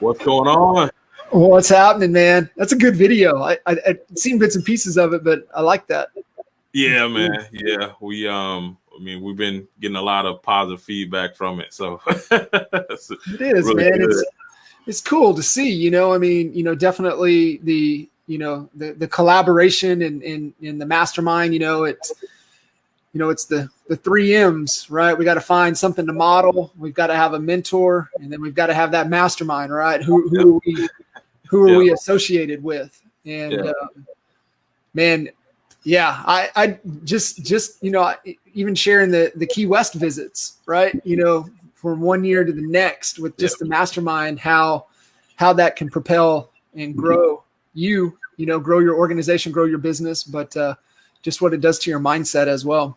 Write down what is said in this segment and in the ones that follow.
What's going on? What's happening, man? That's a good video. I've seen bits and pieces of it, but I like that. Yeah, man. Yeah, we've been getting a lot of positive feedback from it, so It is, really man. good. It's cool to see. Definitely the collaboration and the mastermind. It's the 3 M's, right? We got to find something to model. We've got to have a mentor, and then we've got to have that mastermind, right? Who are we associated with? And man, yeah, I just even sharing the Key West visits, right? From one year to the next with just the mastermind, how that can propel and grow grow your organization, grow your business, but just what it does to your mindset as well.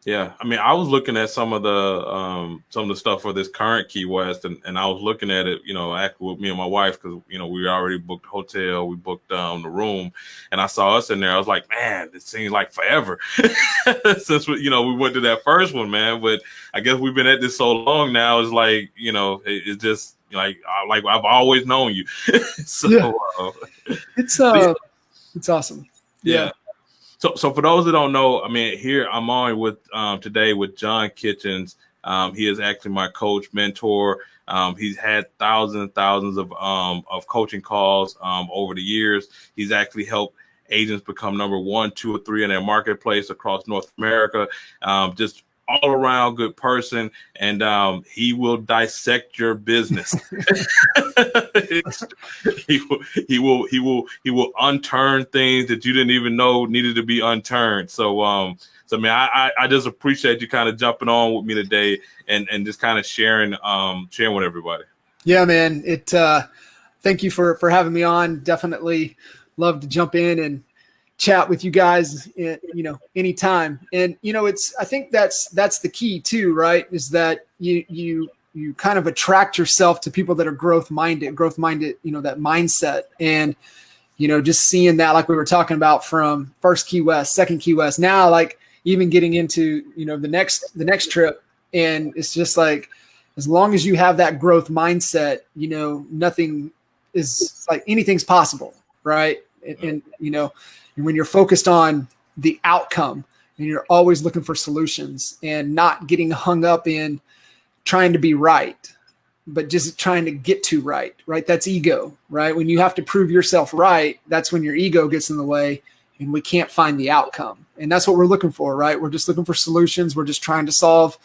Yeah, I mean, I was looking at some of the stuff for this current Key West, and I was looking at it, actually with me and my wife, because we already booked the hotel, we booked the room, and I saw us in there. I was like, man, it seems like forever since we went to that first one, man. But I guess we've been at this so long now. It's like it's just like I've always known you. So it's awesome. Yeah. So for those that don't know, I mean, here I'm on with today with John Kitchens. He is actually my coach, mentor. He's had thousands and thousands of coaching calls over the years. He's actually helped agents become number 1, 2, or 3 in their marketplace across North America. Just all around good person, and he will dissect your business. he will unturn things that you didn't even know needed to be unturned. So man, I just appreciate you kind of jumping on with me today and just kind of sharing with everybody. Yeah, man. Thank you for having me on. Definitely love to jump in and chat with you guys, anytime. And, I think that's the key too, right? Is that you kind of attract yourself to people that are growth minded, that mindset. And, just seeing that, like we were talking about from first Key West, second Key West, now, like even getting into, the next trip. And it's just like, as long as you have that growth mindset, nothing is like anything's possible. Right. And when you're focused on the outcome and you're always looking for solutions and not getting hung up in trying to be right, but just trying to get to right? That's ego, right? When you have to prove yourself right, that's when your ego gets in the way and we can't find the outcome. And that's what we're looking for, right? We're just looking for solutions. We're just trying to solve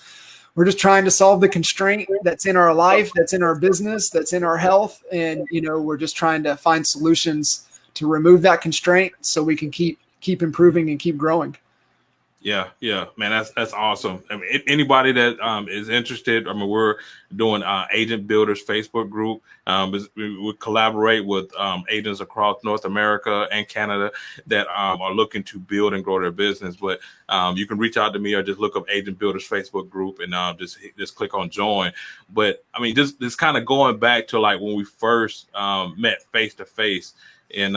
the constraint that's in our life, that's in our business, that's in our health. And, we're just trying to find solutions to remove that constraint so we can keep improving and keep growing. Yeah, man, that's awesome. I mean, anybody that is interested, I mean, we're doing Agent Builders Facebook group. We collaborate with agents across North America and Canada that are looking to build and grow their business. But you can reach out to me or just look up Agent Builders Facebook group and just click on join. But I mean, just kind of going back to like when we first met face to face in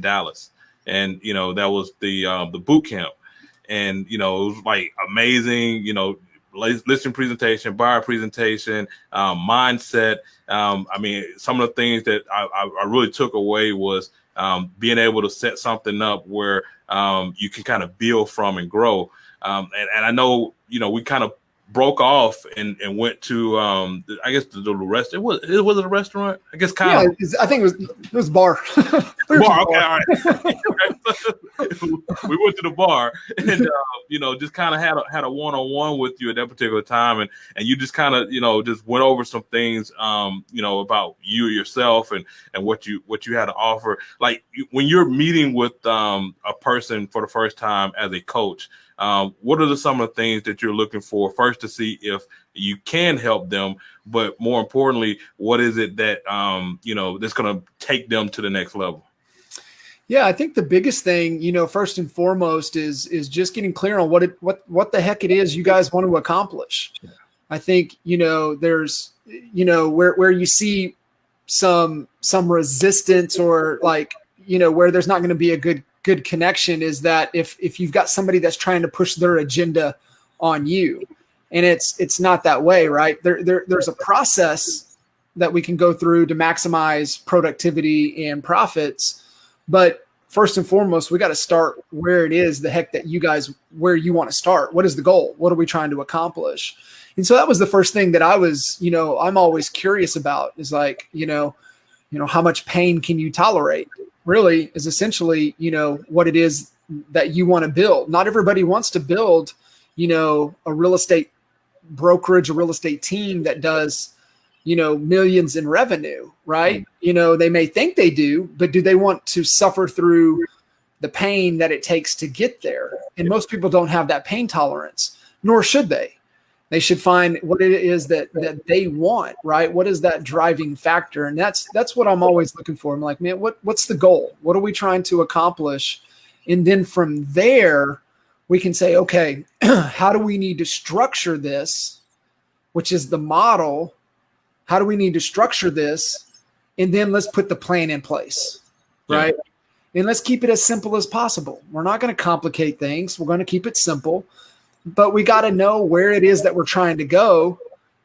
Dallas, and that was the boot camp. And, it was like amazing, listing presentation, buyer presentation, mindset. I mean, some of the things that I really took away was being able to set something up where you can kind of build from and grow. And I know, we kind of broke off and went to I guess the restaurant. It was a restaurant, I guess. Kind of. I think it was bar. Bar. Okay, all right. We went to the bar and just kind of had a one-on-one with you at that particular time, and you just kind of just went over some things about you yourself and what you had to offer. Like when you're meeting with a person for the first time as a coach, what are some of the things that you're looking for first to see if you can help them, but more importantly, what is it that that's going to take them to the next level? Yeah, I think the biggest thing, first and foremost is just getting clear on what the heck it is you guys want to accomplish. I think, there's, where you see some resistance or like, where there's not going to be a good connection is that if you've got somebody that's trying to push their agenda on you, and it's not that way, right? There's a process that we can go through to maximize productivity and profits. But first and foremost, we got to start where it is the heck that where you want to start. What is the goal? What are we trying to accomplish? And so that was the first thing that I was, I'm always curious about is like, how much pain can you tolerate? Really is essentially, what it is that you want to build. Not everybody wants to build, a real estate brokerage, a real estate team that does, millions in revenue, right? They may think they do, but do they want to suffer through the pain that it takes to get there? And most people don't have that pain tolerance, nor should they. They should find what it is that they want, right? What is that driving factor? And that's what I'm always looking for. I'm like, man, what's the goal? What are we trying to accomplish? And then from there, we can say, okay, how do we need to structure this, which is the model? How do we need to structure this? And then let's put the plan in place, right? Yeah. And let's keep it as simple as possible. We're not going to complicate things. We're going to keep it simple. But we got to know where it is that we're trying to go.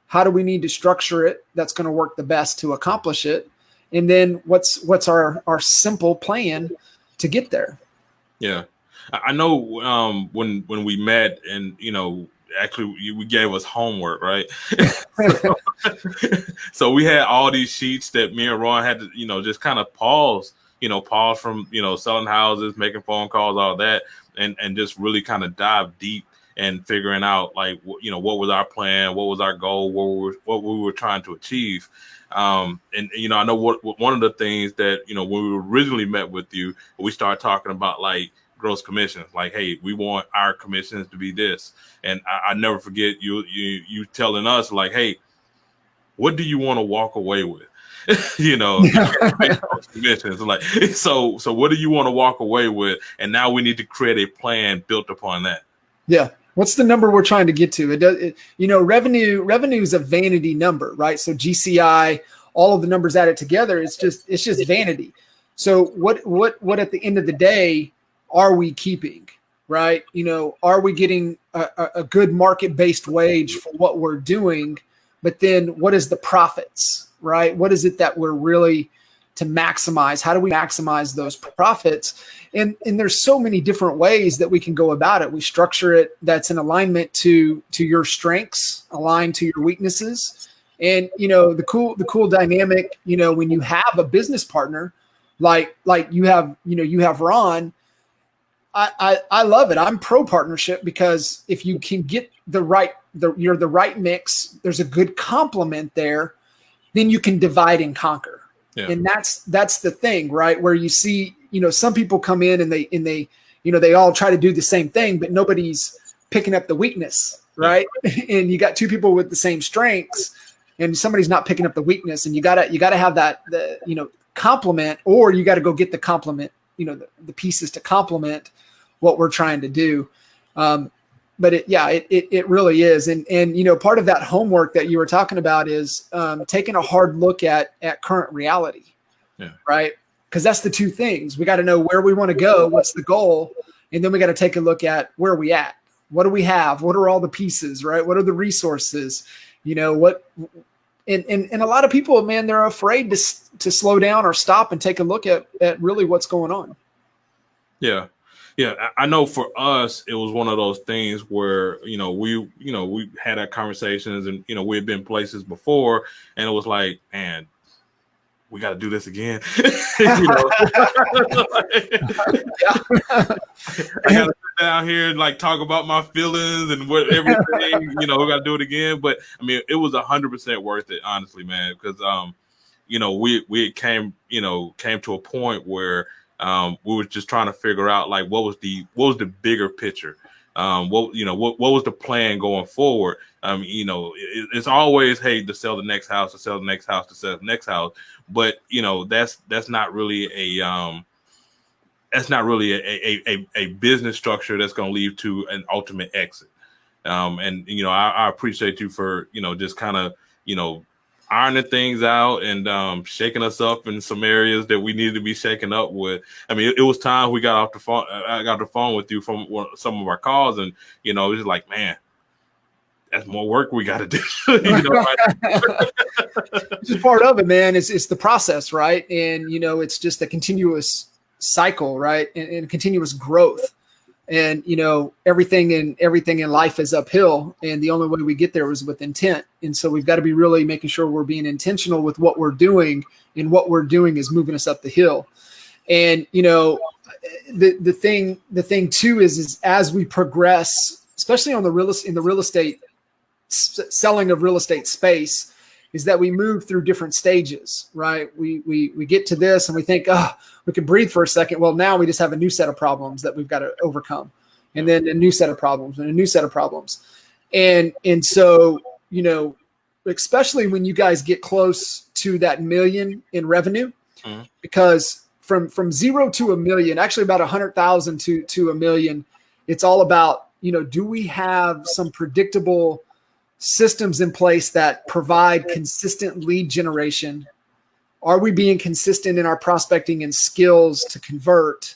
How do we need to structure it that's going to work the best to accomplish it? And then what's our simple plan to get there? Yeah. I know when we met and, actually we gave us homework, right? So we had all these sheets that me and Ron had to, just kind of pause from, selling houses, making phone calls, all that, and just really kind of dive deep and figuring out like, what was our plan? What was our goal? What we were trying to achieve. And I know one of the things that, when we originally met with you, we started talking about like gross commissions, like, hey, we want our commissions to be this. And I never forget you telling us like, hey, what do you want to walk away with? Commissions. Like, so what do you want to walk away with? And now we need to create a plan built upon that. Yeah. What's the number we're trying to get to? Revenue is a vanity number, right? So GCI, all of the numbers added together, it's just vanity. So what at the end of the day are we keeping, right? Are we getting a good market-based wage for what we're doing? But then what is the profits, right? What is it that we're really to maximize? How do we maximize those profits? And there's so many different ways that we can go about it. We structure it that's in alignment to your strengths, aligned to your weaknesses. And the cool dynamic, when you have a business partner like you have Ron, I love it. I'm pro partnership because if you can get the right mix, there's a good complement there, then you can divide and conquer. Yeah. And that's the thing, right? Where you see, some people come in and they all try to do the same thing, but nobody's picking up the weakness, right? Yeah. And you got two people with the same strengths and somebody's not picking up the weakness, and you gotta have that, complement, or you got to go get the complement, the pieces to complement what we're trying to do. But it really is. And part of that homework that you were talking about is taking a hard look at current reality, right? Because that's the two things. We got to know where we want to go, what's the goal, and then we got to take a look at where are we at. What do we have? What are all the pieces, right? What are the resources? And a lot of people, man, they're afraid to slow down or stop and take a look at really what's going on. Yeah. Yeah, I know for us, it was one of those things where, we had our conversations and, we had been places before, and it was like, man, we got to do this again. I got to sit down here and like talk about my feelings and what everything, we got to do it again. But I mean, it was 100% worth it, honestly, man, because, we came to a point where we were just trying to figure out like what was the bigger picture, what was the plan going forward. It's always, hey, to sell the next house, to sell the next house, to sell the next house, but that's not really a business structure that's going to lead to an ultimate exit. I appreciate you for just kind of ironing things out and shaking us up in some areas that we needed to be shaken up with. I mean, it was time we got off the phone. I got off the phone with you from some of our calls, and it was like, man, that's more work we got to do. Right? Just part of it, man. It's the process, right? And it's just a continuous cycle, right? And continuous growth. And everything in life is uphill, and the only way we get there is with intent. And so we've got to be really making sure we're being intentional with what we're doing, and what we're doing is moving us up the hill. And the thing too is as we progress, especially in the real estate selling of real estate space, is that we move through different stages, right? We get to this and we think, we can breathe for a second. Well, now we just have a new set of problems that we've got to overcome, and then a new set of problems and a new set of problems. And so, especially when you guys get close to that $1 million in revenue, because from 0 to $1 million, actually about 100,000 to $1 million, it's all about, do we have some predictable systems in place that provide consistent lead generation? Are we being consistent in our prospecting and skills to convert?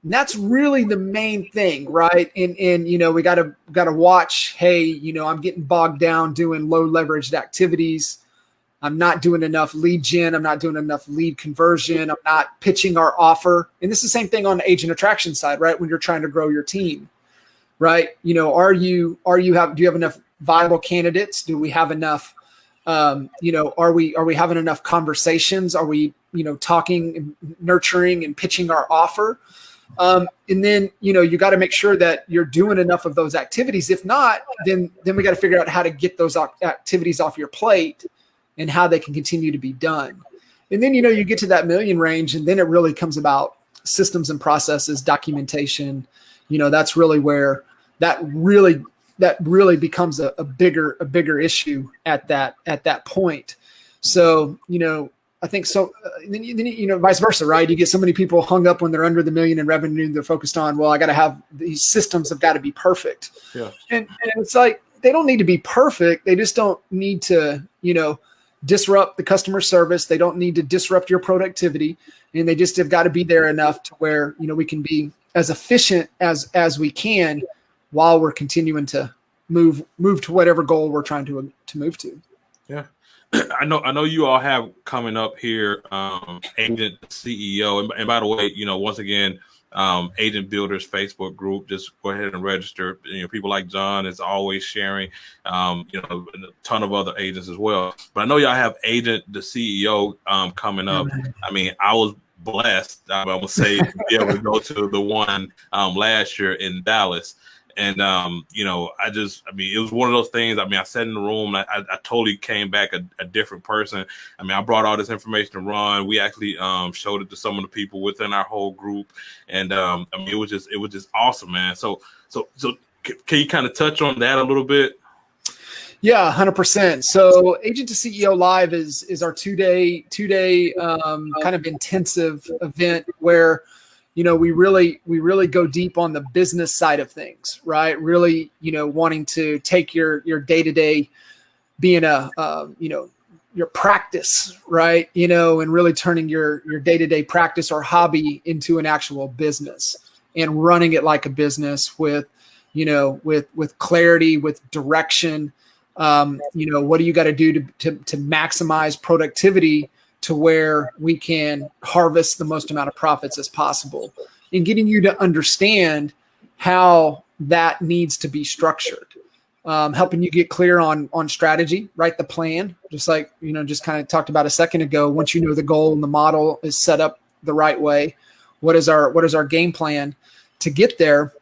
And that's really the main thing, right? And we gotta watch, hey, I'm getting bogged down doing low leveraged activities. I'm not doing enough lead gen. I'm not doing enough lead conversion. I'm not pitching our offer. And this is the same thing on the agent attraction side, right? When you're trying to grow your team, right? Do you have enough viable candidates? Do we have enough? Are we having enough conversations? Are we, talking and nurturing and pitching our offer? And then, you got to make sure that you're doing enough of those activities. If not, then we got to figure out how to get those activities off your plate and how they can continue to be done. And then, you get to that $1 million range, and then it really comes about systems and processes, documentation. That's really where that really becomes a bigger issue at that point. So, I think so. Then, vice versa, right? You get so many people hung up when they're under the $1 million in revenue. They're focused on, well, I got to have these systems have got to be perfect. Yeah. And it's like, they don't need to be perfect. They just don't need to, disrupt the customer service. They don't need to disrupt your productivity, and they just have got to be there enough to where, we can be as efficient as we can while we're continuing to move to whatever goal we're trying to move to. Yeah. I know you all have coming up here, Agent CEO. And by the way, once again, Agent Builders Facebook group, just go ahead and register. People like John is always sharing, and a ton of other agents as well. But I know y'all have Agent the CEO coming up. I mean, I was blessed, I would say, to be able to go to the one last year in Dallas. And, it was one of those things. I sat in the room, I totally came back a different person. I brought all this information to Ron. We actually showed it to some of the people within our whole group. And, it was just awesome, man. So can you kind of touch on that a little bit? Yeah, 100%. So Agent to CEO Live is our two-day kind of intensive event where, we really go deep on the business side of things, right? Really, wanting to take your day-to-day being your practice, right? And really turning your day-to-day practice or hobby into an actual business and running it like a business with clarity, with direction. What do you got to do to maximize productivity to where we can harvest the most amount of profits as possible, and getting you to understand how that needs to be structured, helping you get clear on strategy, write the plan, just like, just kind of talked about a second ago. Once you know the goal and the model is set up the right way, what is our game plan to get there?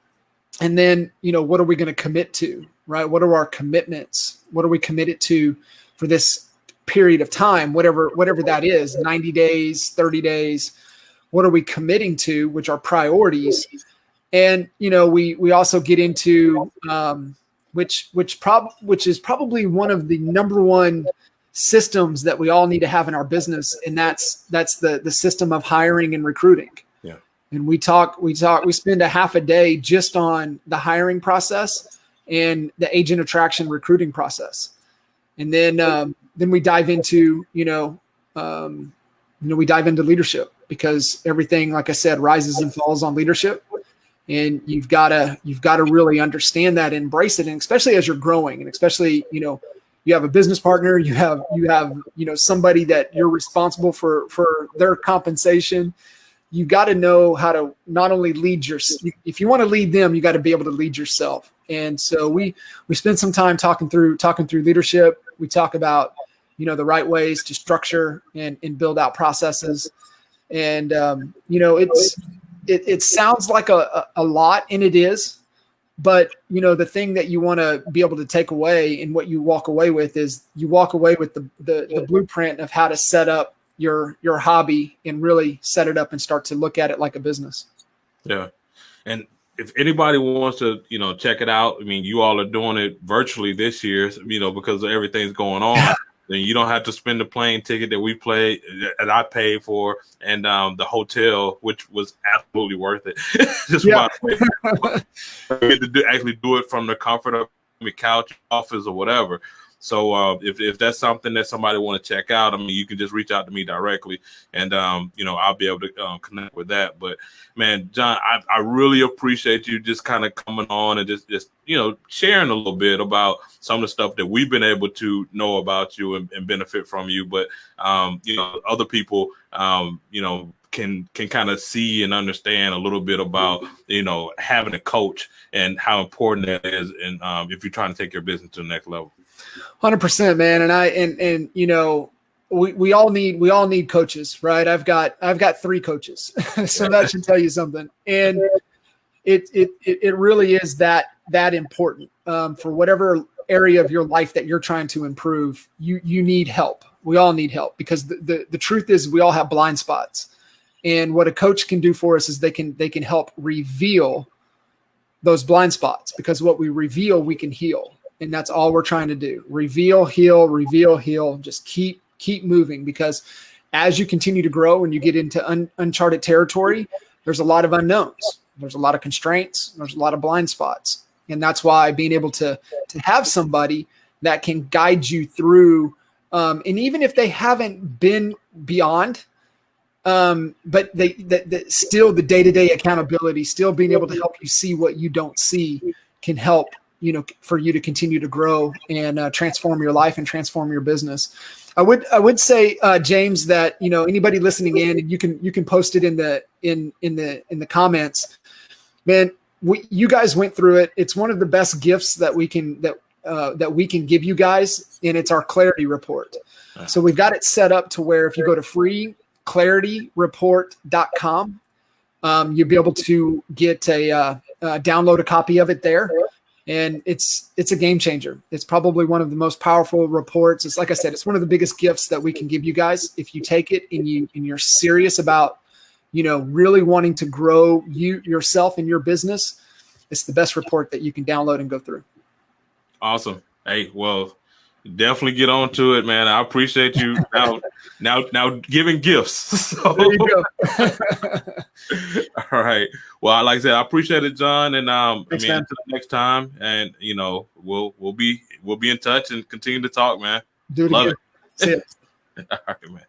And then, what are we going to commit to, right? What are our commitments? What are we committed to for this period of time, whatever that is, 90 days, 30 days, what are we committing to, which are priorities? And, we also get into, which is probably one of the number one systems that we all need to have in our business. And that's the system of hiring and recruiting. Yeah. And we spend a half a day just on the hiring process and the agent attraction recruiting process. And then we dive into, we dive into leadership, because everything, like I said, rises and falls on leadership. And you've got to really understand that and embrace it. And especially as you're growing, and especially, you have a business partner, you have, somebody that you're responsible for their compensation. You got to know how to not only lead if you want to lead them, you got to be able to lead yourself. And so we spend some time talking through leadership. We talk about, the right ways to structure and build out processes. And, it sounds like a lot, and it is, but the thing that you want to be able to take away and what you walk away with is you walk away with the blueprint of how to set up your hobby and really set it up and start to look at it like a business. Yeah. And if anybody wants to, check it out, I mean, you all are doing it virtually this year, because of everything's going on. Then you don't have to spend the plane ticket that I paid for, and the hotel, which was absolutely worth it. Just actually do it from the comfort of the couch, office, or whatever. So if that's something that somebody want to check out, I mean, you can just reach out to me directly, and I'll be able to connect with that. But man, John, I really appreciate you just kind of coming on and just sharing a little bit about some of the stuff that we've been able to know about you and benefit from you. But other people can kind of see and understand a little bit about having a coach and how important that is, and if you're trying to take your business to the next level. 100%, man. And we all need coaches, right? I've got 3 coaches, so that should tell you something. And it really is that important for whatever area of your life that you're trying to improve. You need help. We all need help, because the truth is we all have blind spots. And what a coach can do for us is they can help reveal those blind spots, because what we reveal, we can heal. And that's all we're trying to do. Reveal, heal, just keep moving, because as you continue to grow and you get into uncharted territory, there's a lot of unknowns. There's a lot of constraints. There's a lot of blind spots. And that's why being able to have somebody that can guide you through, and even if they haven't been beyond, but still the day-to-day accountability, still being able to help you see what you don't see, can help for you to continue to grow and transform your life and transform your business. I would say, James, that anybody listening in, and you can post it in the comments. Man, you guys went through it. It's one of the best gifts that we can give you guys, and it's our clarity report. So we've got it set up to where if you go to freeclarityreport.com, you'll be able to get download a copy of it there. And it's a game changer. It's probably one of the most powerful reports. It's like I said, it's one of the biggest gifts that we can give you guys. If you take it and you're serious about, really wanting to grow yourself and your business, it's the best report that you can download and go through. Awesome. Hey, well, definitely get on to it, man. I appreciate you now giving gifts. So. There you go. All right. Well, like I said, I appreciate it, John. And Thanks, until next time, and we'll be in touch and continue to talk, man. Do it Love again. it. See ya. All right, man.